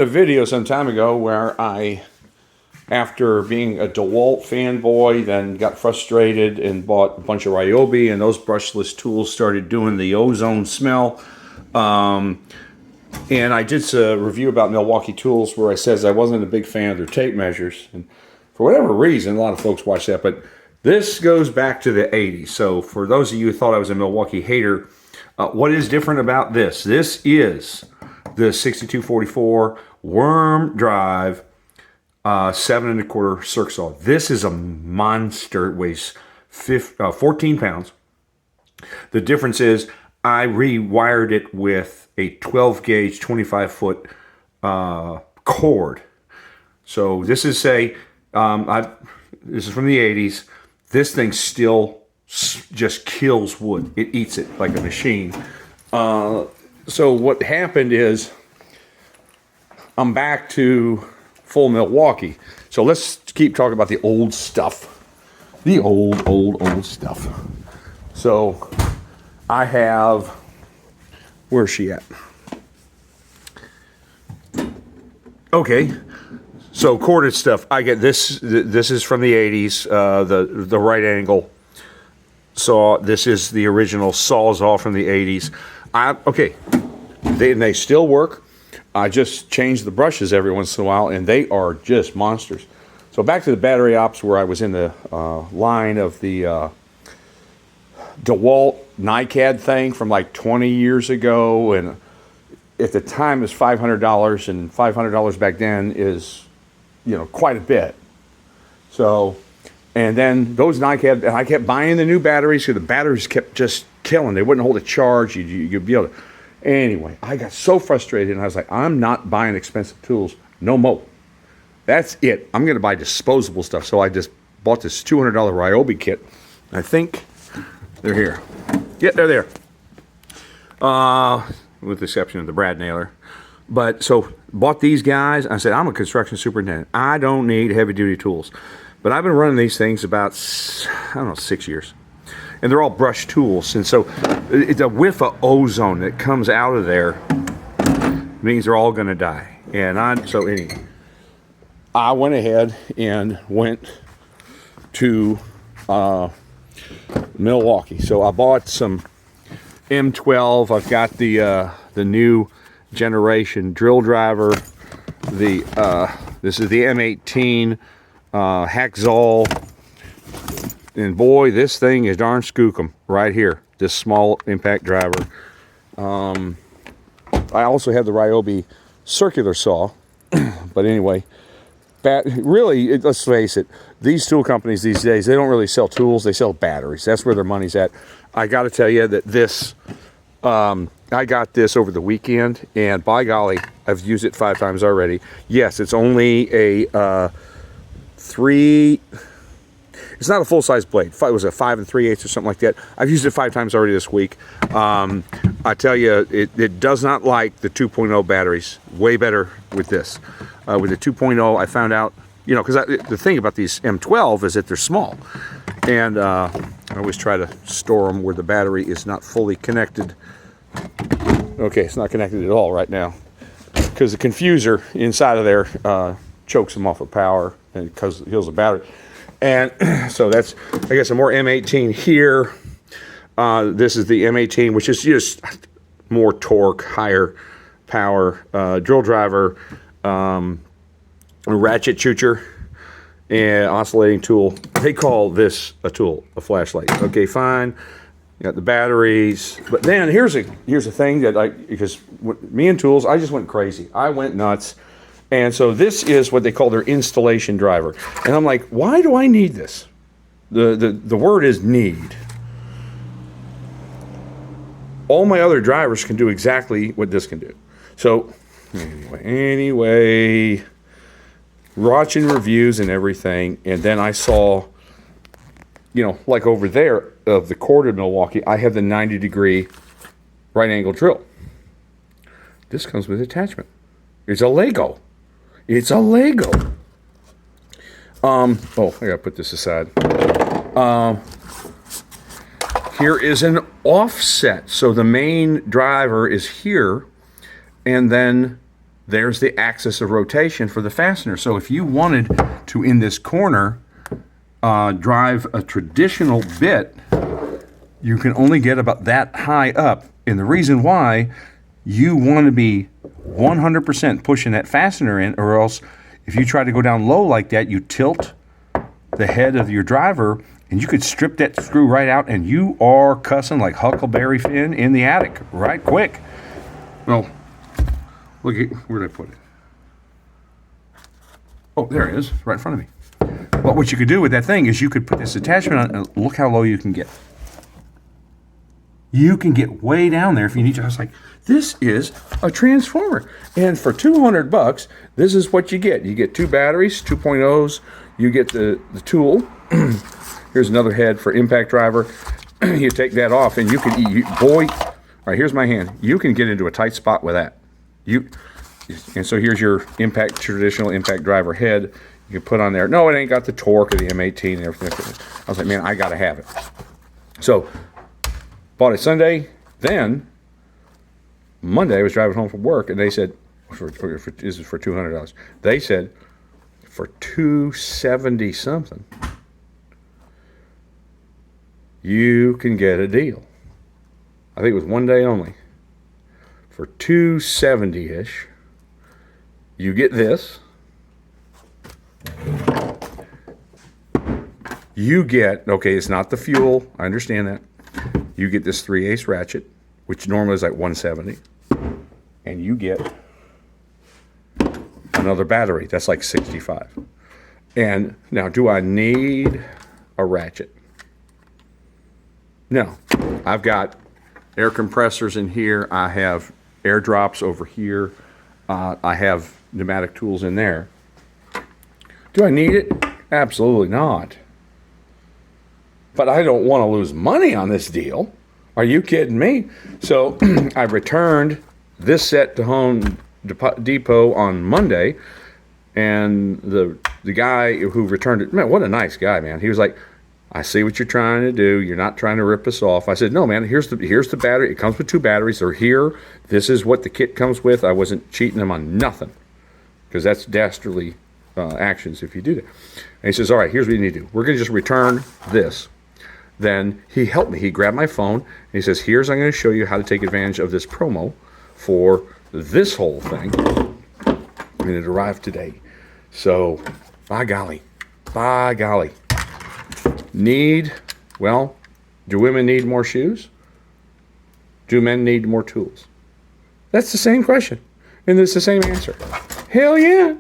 a video some time ago where after being a DeWalt fanboy, then got frustrated and bought a bunch of Ryobi, and those brushless tools started doing the ozone smell. And I did a review about Milwaukee Tools where I says I wasn't a big fan of their tape measures. And for whatever reason, a lot of folks watch that, but this goes back to the 80s. So for those of you who thought I was a Milwaukee hater, what is different about this? This is the 6244 worm drive 7 1/4 circ saw. This is a monster. It weighs 14 pounds. The difference is I rewired it with a 12 gauge 25 foot cord. So this is this is from the 80s. This thing still just kills wood. It eats it like a machine. So what happened is I'm back to full Milwaukee. So let's keep talking about the old stuff. The old stuff. So I have, where's she at? Okay. So corded stuff. I get this. This is from the 80s. The right angle saw. This is the original Sawzall from the 80s. Okay. They still work. I just change the brushes every once in a while, and they are just monsters. So back to the battery ops where I was in the line of the DeWalt NiCad thing from like 20 years ago, and at the time it was $500, and $500 back then is, you know, quite a bit. So, and then those NiCad, I kept buying the new batteries because the batteries kept just killing. They wouldn't hold a charge. You'd be able to. Anyway, I got so frustrated, and I was like, I'm not buying expensive tools no more. That's it. I'm going to buy disposable stuff. So I just bought this $200 Ryobi kit. I think they're here. Yeah, they're there. With the exception of the brad nailer. But so bought these guys. I said, I'm a construction superintendent. I don't need heavy duty tools. But I've been running these things about, I don't know, 6 years. And they're all brush tools. And so the whiff of ozone that comes out of there means they're all going to die. And I went ahead and went to Milwaukee. So I bought some M12. I've got the new generation drill driver. This is the M18 Hackzall. And boy, this thing is darn skookum right here. This small impact driver. I also have the Ryobi circular saw. But anyway, really, let's face it, these tool companies these days, they don't really sell tools, they sell batteries. That's where their money's at. I got to tell you that this, I got this over the weekend, and by golly, I've used it 5 times already. Yes, it's only a it's not a full-size blade. It was a 5 3/8 or something like that. I've used it 5 times already this week. I tell you, it does not like the 2.0 batteries. Way better with this. With the 2.0, I found out, you know, because the thing about these M12 is that they're small. And I always try to store them where the battery is not fully connected. Okay, it's not connected at all right now. Because the confuser inside of there chokes them off of power and kills the battery. And so that's, I guess, a more M18 here. This is the M18, which is just more torque, higher power, drill driver, ratchet chucher, and oscillating tool. They call this a tool, a flashlight. Okay, fine. You got the batteries. But then here's a thing that because me and tools, I just went crazy. I went nuts. And so this is what they call their installation driver. And I'm like, why do I need this? The word is need. All my other drivers can do exactly what this can do. So anyway, watching reviews and everything, and then I saw, you know, like over there of the corded Milwaukee, I have the 90-degree right angle drill. This comes with attachment. It's a Lego. It's a Lego. Oh, I gotta put this aside. Here is an offset. So the main driver is here, and then there's the axis of rotation for the fastener. So if you wanted to, in this corner, drive a traditional bit, you can only get about that high up. And the reason why, you want to be 100% pushing that fastener in, or else if you try to go down low like that, you tilt the head of your driver and you could strip that screw right out and you are cussing like Huckleberry Finn in the attic right quick. Well, look, where did I put it? Oh, there it is, right in front of me. But what you could do with that thing is you could put this attachment on and look how low you can get. You can get way down there if you need to. I was like, this is a transformer. And for $200, this is what you get. You get 2 batteries, 2.0s. You get the tool. Here's another head for impact driver. You take that off and you can, boy, all right, here's my hand. You can get into a tight spot with that. And so here's your traditional impact driver head. You can put on there. No, it ain't got the torque of the M18 and everything. I was like, man, I got to have it. So, bought it Sunday. Then Monday I was driving home from work and they said, this is for $200. They said for $270 something, you can get a deal. I think it was one day only. For $270-ish, you get this. You get, okay, it's not the fuel. I understand that. You get this 3/8 ratchet, which normally is like $170, and you get another battery that's like $65. And now, do I need a ratchet? No. I've got air compressors in here. I have air drops over here. I have pneumatic tools in there. Do I need it? Absolutely not. But I don't want to lose money on this deal. Are you kidding me? So I returned this set to Home Depot on Monday, and the guy who returned it, man, what a nice guy, man. He was like, I see what you're trying to do. You're not trying to rip us off. I said, no, man, here's the battery. It comes with 2 batteries. They're here. This is what the kit comes with. I wasn't cheating them on nothing, because that's dastardly actions if you do that. And he says, all right, here's what you need to do. We're going to just return this. Then he helped me. He grabbed my phone, and he says, I'm going to show you how to take advantage of this promo for this whole thing. And it arrived today. So, by golly. Well, do women need more shoes? Do men need more tools? That's the same question. And it's the same answer. Hell yeah.